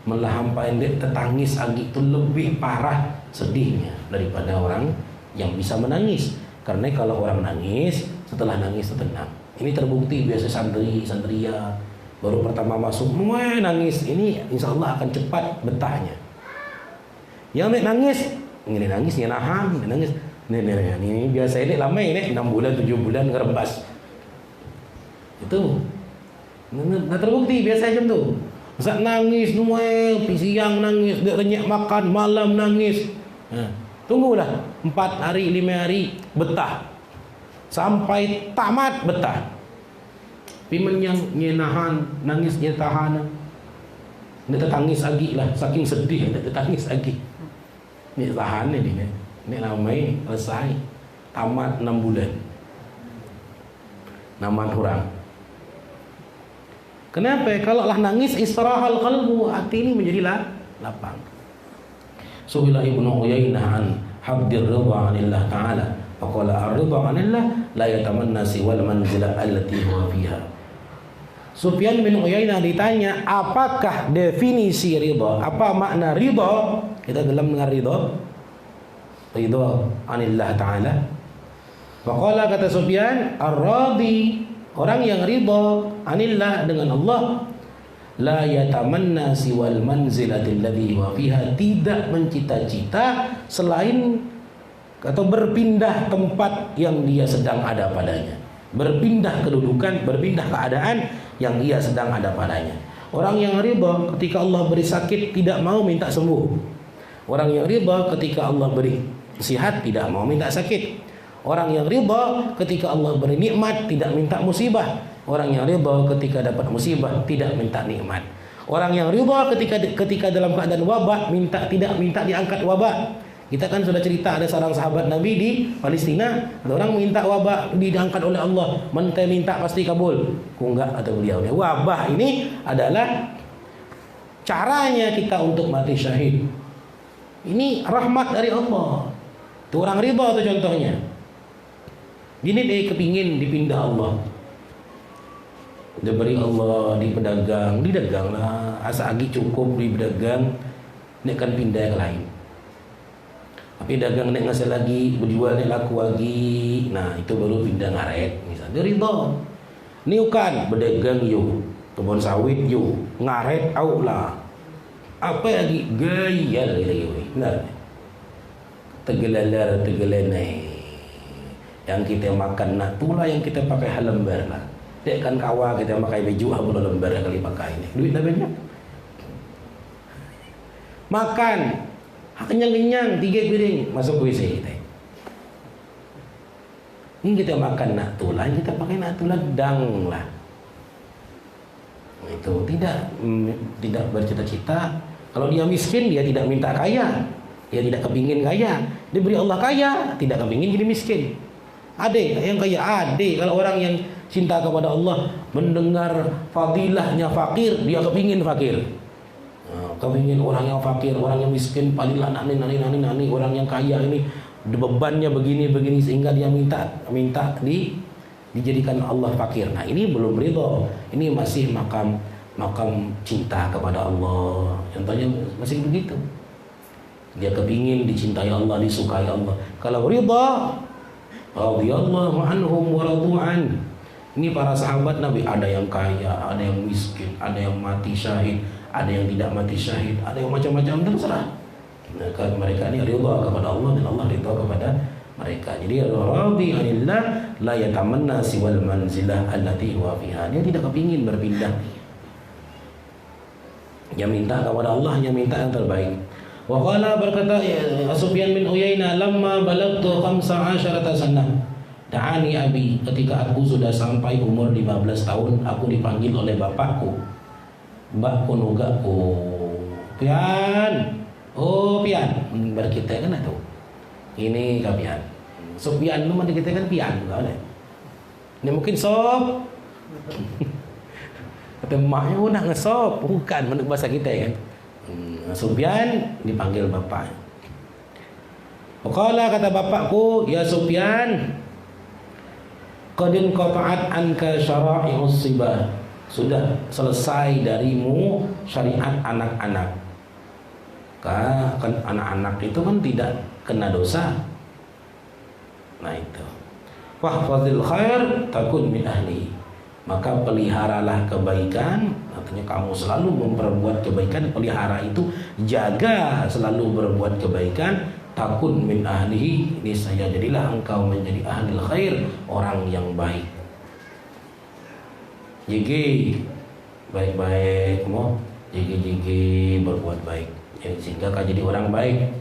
Melampaui dia tetangis lagi, itu lebih parah sedihnya daripada orang yang bisa menangis. Karena kalau orang nangis, setelah nangis itu tenang. Ini terbukti biasa santria baru pertama masuk, nangis. Ini insya Allah akan cepat betahnya. Yang nangis, ini nahan, nangis. Ini biasa ini lama ini 6 bulan 7 bulan ngerebas. Itu nah terbukti biasa macam tu. Saat nangis siang nangis, dia renyek makan, malam nangis. Tunggulah 4 hari 5 hari betah. Sampai tamat betah. Pimen yang nahan, nangisnya tahan. Dia tertangis lagi lah, saking sedih dia tertangis lagi. Ni tahan ni dia. Ni namai selesai. Tamat 6 bulan. Naman orang. Kenapa? Kalau lah nangis istirahal qalbu, hati ini menjadi lapang. Su'ila Ibnu Uyainah an habdir ridha 'anillah ta'ala. Faqala ar-ridha 'anillah la yatamanna siwal manzilah allati huwa fiha. Sufyan bin Uyainah ditanya, apakah definisi ridha? Apa makna ridha? Kita dalam dengar ridha. Ridha 'anillah ta'ala. Faqala, kata Sufyan, ar-radi, orang yang ridha anillah dengan Allah, la yatamanna siwal manzilatil ladzi wa fiha, tidak mencita-cita selain atau berpindah tempat yang dia sedang ada padanya, berpindah kedudukan, berpindah keadaan yang ia sedang ada padanya. Orang yang riba ketika Allah beri sakit tidak mau minta sembuh. Orang yang riba ketika Allah beri sehat tidak mau minta sakit. Orang yang riba ketika Allah beri nikmat tidak minta musibah. Orang yang riba ketika dapat musibah tidak minta nikmat. Orang yang riba ketika dalam keadaan wabah tidak minta diangkat wabah. Kita kan sudah cerita ada seorang sahabat Nabi di Palestina, ada orang minta wabah diangkat oleh Allah, minta pasti kabul. Enggak, kata beliau. Wabah ini adalah caranya kita untuk mati syahid. Ini rahmat dari Allah. Itu orang riba itu contohnya. Ini dia kepingin dipindah Allah. Diberi Allah di pedagang, didagang lah, asa agi cukup di pedagang, ini akan pindah yang lain. Tapi dagang nek ngasih lagi, berjual nek laku lagi. Nah, itu baru pindah ngaret misalnya. Dia ridho. Ni ukan berdagang yuk, kebun sawit yuk, ngaret au lah. Apa lagi gaya lagi. Benar. Tegelalar tegelenai. Yang kita makan nak tulah yang kita pakai halembar lah. Dek kan kawa kita pakai baju habul lembar kali pakai ini. Duit dah banyak. Makan kenyang-kenyang 3 piring masuk WC kita. Ini kita makan nak tulang, kita pakai nak tulang dang lah. Itu tidak bercita-cita. Kalau dia miskin dia tidak minta kaya, dia tidak kepingin kaya. Diberi Allah kaya, tidak kepingin jadi miskin. Ade yang kaya, ade kalau orang yang cinta kepada Allah mendengar fadilahnya fakir, dia kepingin fakir. Kepingin orang yang fakir, orang yang miskin, palilah nani, orang yang kaya ini bebannya begini sehingga dia minta dijadikan Allah fakir. Nah, ini belum ridho. Ini masih makam cinta kepada Allah. Contohnya masih begitu. Dia kepingin dicintai Allah, disukai Allah. Kalau ridho, radhiyallahu anhum wa radu'an. Ini para sahabat Nabi, ada yang kaya, ada yang miskin, ada yang mati syahid, ada yang tidak mati syahid, ada yang macam-macam, terserah. Nah, mereka ini ridha kepada Allah dan Allah ridha kepada mereka. Jadi radhi anillah la yatamanna siwal manzilah allati huwa fiha. Dia tidak kepingin berpindah. Dia minta kepada Allah, dia minta yang terbaik. Wa qala berkata Sufyan bin Uyainah, lamma balagtu 15 sanah da'ani abi, ketika aku sudah sampai umur 15 tahun aku dipanggil oleh bapakku. Mbak punugakku, Pian, oh Pian, berkita kan itu, ini kak Pian, so Pian lu mana kita kan Pian, enggak ada, ini mungkin sop, kata maknya udah ngesop, bukan menurut bahasa kita kan, so Pian dipanggil bapak, Qala kata bapakku, ya Sufyan, qadin qata'at anka syara'i'us sibah, sudah selesai darimu syariat anak-anak. Kan anak-anak itu kan tidak kena dosa. Nah itu. Wahfazil khair takun min ahli. Maka peliharalah kebaikan, artinya kamu selalu memperbuat kebaikan, pelihara itu, jaga selalu berbuat kebaikan, takun min ahlihi, niscaya jadilah engkau menjadi ahli khair, orang yang baik. Jigi baik-baik, mau jigi berbuat baik, sehingga kau jadi orang baik.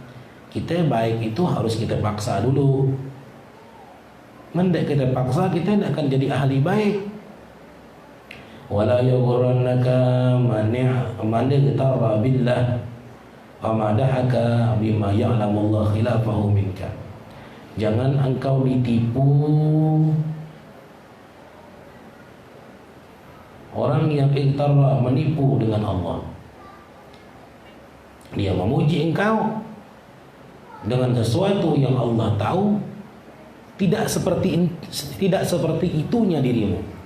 Kita baik itu harus kita paksa dulu. Mendek kita paksa, kita tidak akan jadi ahli baik. Wala yughurrannaka man ightara billah wa madahaka bima ya'lamullahu khilafahu minka. Jangan engkau ditipu orang yang iktara, menipu dengan Allah. Dia memuji engkau dengan sesuatu yang Allah tahu tidak seperti itunya dirimu.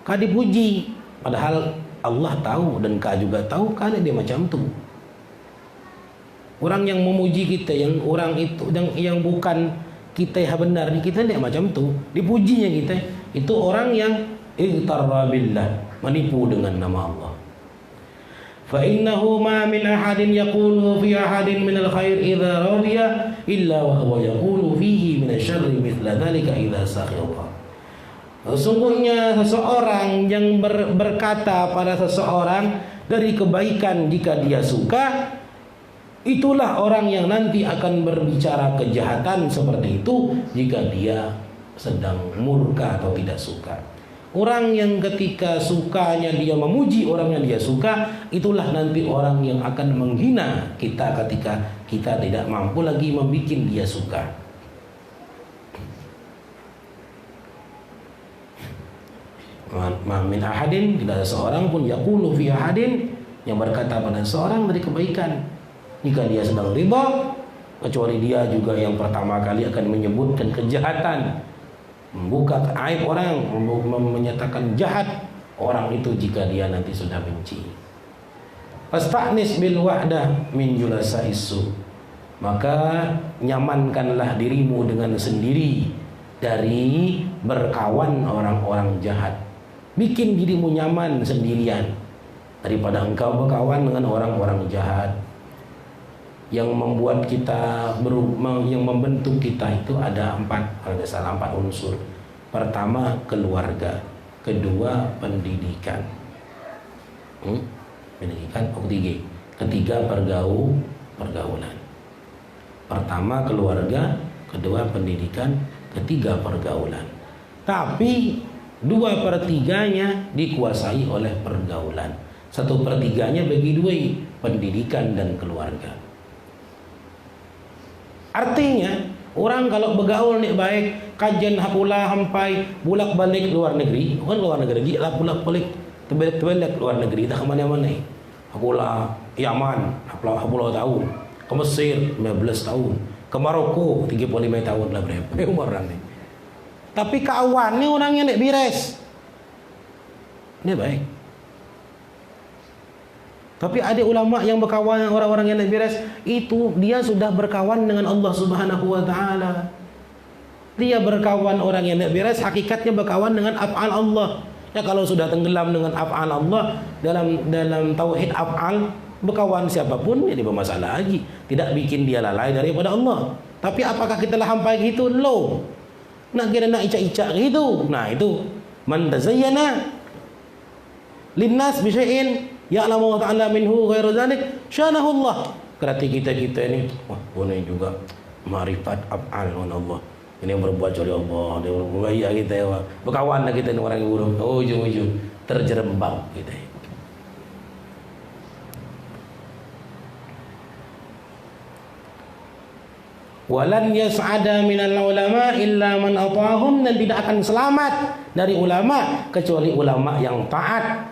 Kau dipuji padahal Allah tahu dan kau juga tahu kalau dia macam tu. Orang yang memuji kita, yang orang itu yang bukan kita yang benar, kita tidak macam tu. Dipujinya kita itu orang yang iktara billah, menipu dengan nama Allah. fa innahu ma min ahadin yaqulu fi ahadin min al-khair idza radiya illa wa huwa yaqulu fihi min asy-syarri mithla dzalika idza sakhita. Sesungguhnya seseorang yang berkata pada seseorang dari kebaikan jika dia suka, itulah orang yang nanti akan berbicara kejahatan seperti itu jika dia sedang murka atau tidak suka. Orang yang ketika sukanya dia memuji orang yang dia suka, itulah nanti orang yang akan menghina kita ketika kita tidak mampu lagi membuat dia suka. Min ahadin, tidak ada seorang pun yaqulu fi ahadin, yang berkata pada seorang dari kebaikan jika dia sedang ridha, kecuali dia juga yang pertama kali akan menyebutkan kejahatan, membuka aib orang, menyatakan jahat orang itu jika dia nanti sudah benci. Fasta'nis bil wahdah min julasa'is su, maka nyamankanlah dirimu dengan sendiri dari berkawan orang-orang jahat. Bikin dirimu nyaman sendirian daripada engkau berkawan dengan orang-orang jahat. Yang membuat kita yang membentuk kita itu ada empat unsur. Pertama keluarga, kedua pendidikan, ketiga pergaulan. Pertama keluarga, kedua pendidikan, ketiga pergaulan. Tapi 2/3 dikuasai oleh pergaulan, 1/3 bagi dua, pendidikan dan keluarga. Artinya orang kalau bergaul nih baik, kajian hapulah sampai bulak balik luar negeri, bukan luar negeri, lah bulak balik terbalik luar negeri, tak kemana-mana. Hapulah Yaman, hapulah tahun, ke Mesir 15 tahun, ke Maroko 35 tahun lah berapa umur orang nih. Tapi kawannya orang yang nek bires, ini baik. Tapi ada ulama yang berkawan dengan orang-orang yang nek bires, itu dia sudah berkawan dengan Allah Subhanahu wa taala. Dia berkawan orang yang nek bires, hakikatnya berkawan dengan af'al Allah. Ya kalau sudah tenggelam dengan af'al Allah dalam tauhid af'al, berkawan siapapun jadi bermasalah lagi, tidak bikin dia lalai daripada Allah. Tapi apakah kita lah sampai gitu? Loh. Nak kira nak icak-icak gitu. Nah itu man tazayyana linnas bi syai'in ya'lamu ta'ala minhu ghairu dzalik syanahu Allah. Berarti kita ini wah boleh juga ma'rifat af'al Allah. Ini yang berbuat cari Allah, dia berbuat kita ya. Berkawan kita dengan orang yang buruk. Ujung-ujung terjerembab kita. Walan yas'ada minal ulama illa man ata'ahum, dan tidak akan selamat dari ulama kecuali ulama yang taat.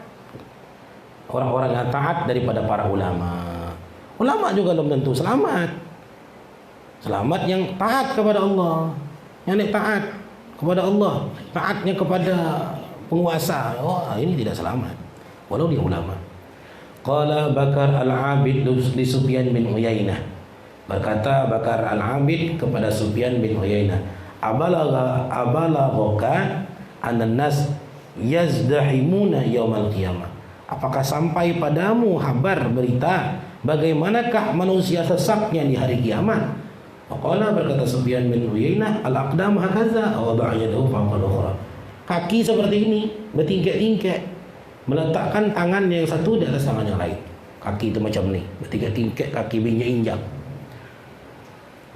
Orang-orang yang taat daripada para ulama. Ulama juga belum tentu selamat. Selamat yang taat kepada Allah, yang taat kepada Allah, taatnya kepada penguasa. Oh, ini tidak selamat walau dia ulama. Qala Bakar al-Abid li Sufyan bin Uyainah. Berkata Bakar al-Abid kepada Sufyan bin Uyainah, abalaghaka anan nas yazdahimuna yaumal qiyamah. Apakah sampai padamu kabar berita bagaimanakah manusia sesaknya di hari kiamat? Faqala, berkata Sufyan bin Uyainah, al-aqdam hakaza wa wada'a yadahu fawqa al-ukhra. Kaki seperti ini, bertingkak-tingkak, meletakkan tangan yang satu di atas tangan yang lain. Kaki itu macam ni, bertingkak-tingkak, kaki injak.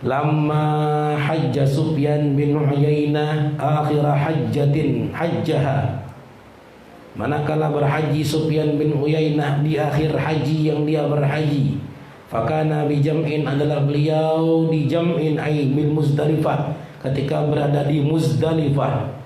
Lamma hajja Sufyan bin Uyainah akhir hajjatin hajjaha, manakala berhaji Sufyan bin Uyainah di akhir haji yang dia berhaji, fakana bi jam'in, adalah beliau di jam'in ay bil Muzdalifah, ketika berada di Muzdalifah.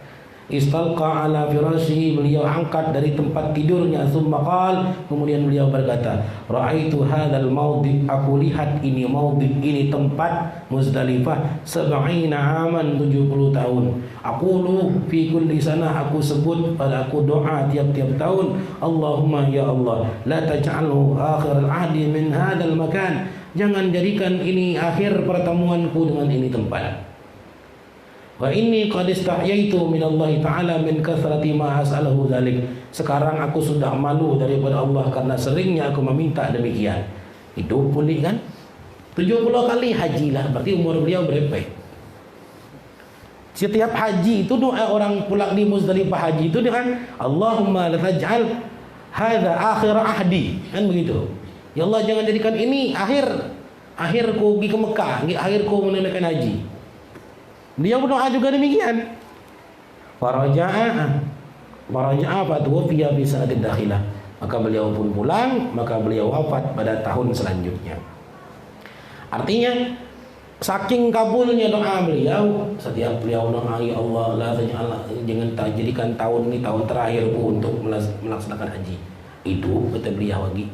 Istalqa ala firashihi, beliau angkat dari tempat tidurnya. Tsumma qala, kemudian beliau berkata, ra'aitu hadzal maudhi, aku lihat ini maudhi, ini tempat Muzdalifah, 70 aman, 70 tahun. Aqulu fi kulli sanah, aku sebut pada aku doa tiap-tiap tahun, Allahumma ya Allah, la taj'alhu akhir al-ahdi min hadzal makan, jangan jadikan ini akhir pertemuanku dengan ini tempat. Wa inni qad istahyaitu min Allah Ta'ala min kathrati ma as'aluhu dzalik. Sekarang aku sudah malu daripada Allah karena seringnya aku meminta demikian. Itu pulih kan? 70 kali hajilah, berarti umur beliau berapa? Setiap haji itu doa orang pulang di Muzdalifah haji itu dengan Allahumma la taj'al hadza akhir ahdi, kan begitu. Ya Allah, jangan jadikan ini akhirku pergi ke Mekah, akhirku menunaikan haji. Beliau berdoa juga demikian. Faraja'a fatuwfiya fi sa'atid dakhilah. Maka beliau pun pulang, maka beliau wafat pada tahun selanjutnya. Artinya saking kabulnya doa beliau, setiap beliau doa, ya Allah, jangan jadikan tahun ini tahun terakhirku untuk melaksanakan haji. Itu kata beliau lagi,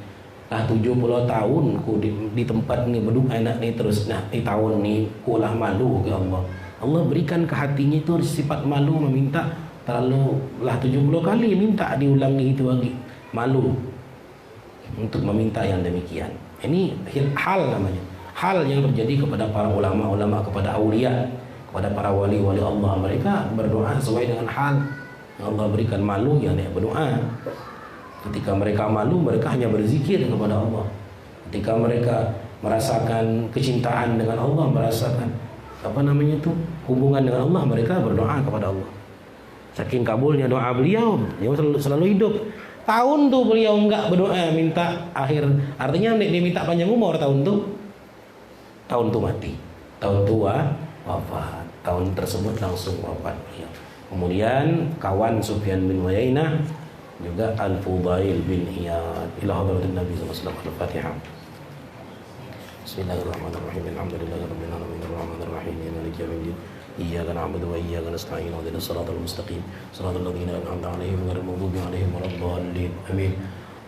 70 tahun ku di tempat ini berdoa enak nih terus. Nah, di tahun ini ku lah malu ke Allah. Allah berikan ke hatinya itu sifat malu, meminta terlalu lah 70 kali minta diulangi itu lagi. Malu untuk meminta yang demikian. Ini hal namanya. Hal yang terjadi kepada para ulama-ulama, kepada aulia, kepada para wali-wali Allah. Mereka berdoa sesuai dengan hal yang Allah berikan. Malu yang dia berdoa. Ketika mereka malu, mereka hanya berzikir kepada Allah. Ketika mereka merasakan kecintaan dengan Allah, merasakan hubungan dengan Allah, mereka berdoa kepada Allah. Saking kabulnya doa beliau, dia selalu hidup. Tahun tuh beliau enggak berdoa minta akhir, artinya dia minta panjang umur. Tahun tuh mati, tahun tua wafat, tahun tersebut langsung wafat beliau. Kemudian kawan Sufyan bin Uyainah, juga Al-Fudail bin Iyad. Ila hadratin Nabi sallallahu alaihi wasallam. Al-Fatihah. Bismillahirrahmanirrahim. Alhamdulillahirabbil alamin arrahmanir rahim maliki yaumiddin. Iyyaka na'budu wa iyyaka nasta'in. Ihdinas siratal mustaqim. Siratal ladzina an'amta 'alaihim ghairil maghdubi 'alaihim waladdallin. Amin.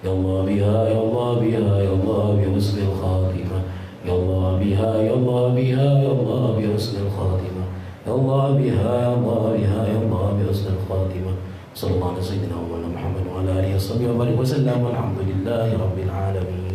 Ya Allah biha, ya Allah biha, ya Allah bi husnil khatimah. Ya Allah biha, ya Allah biha, ya Allah bi husnil khatimah. Ya Allah biha, ya Allah biha, ya Allah bi husnil khatimah. Sallallahu alaihi wa sallam Muhammad wa ala alihi wa sahbihi wa barik wa sallam. Walhamdulillahi rabbil alamin.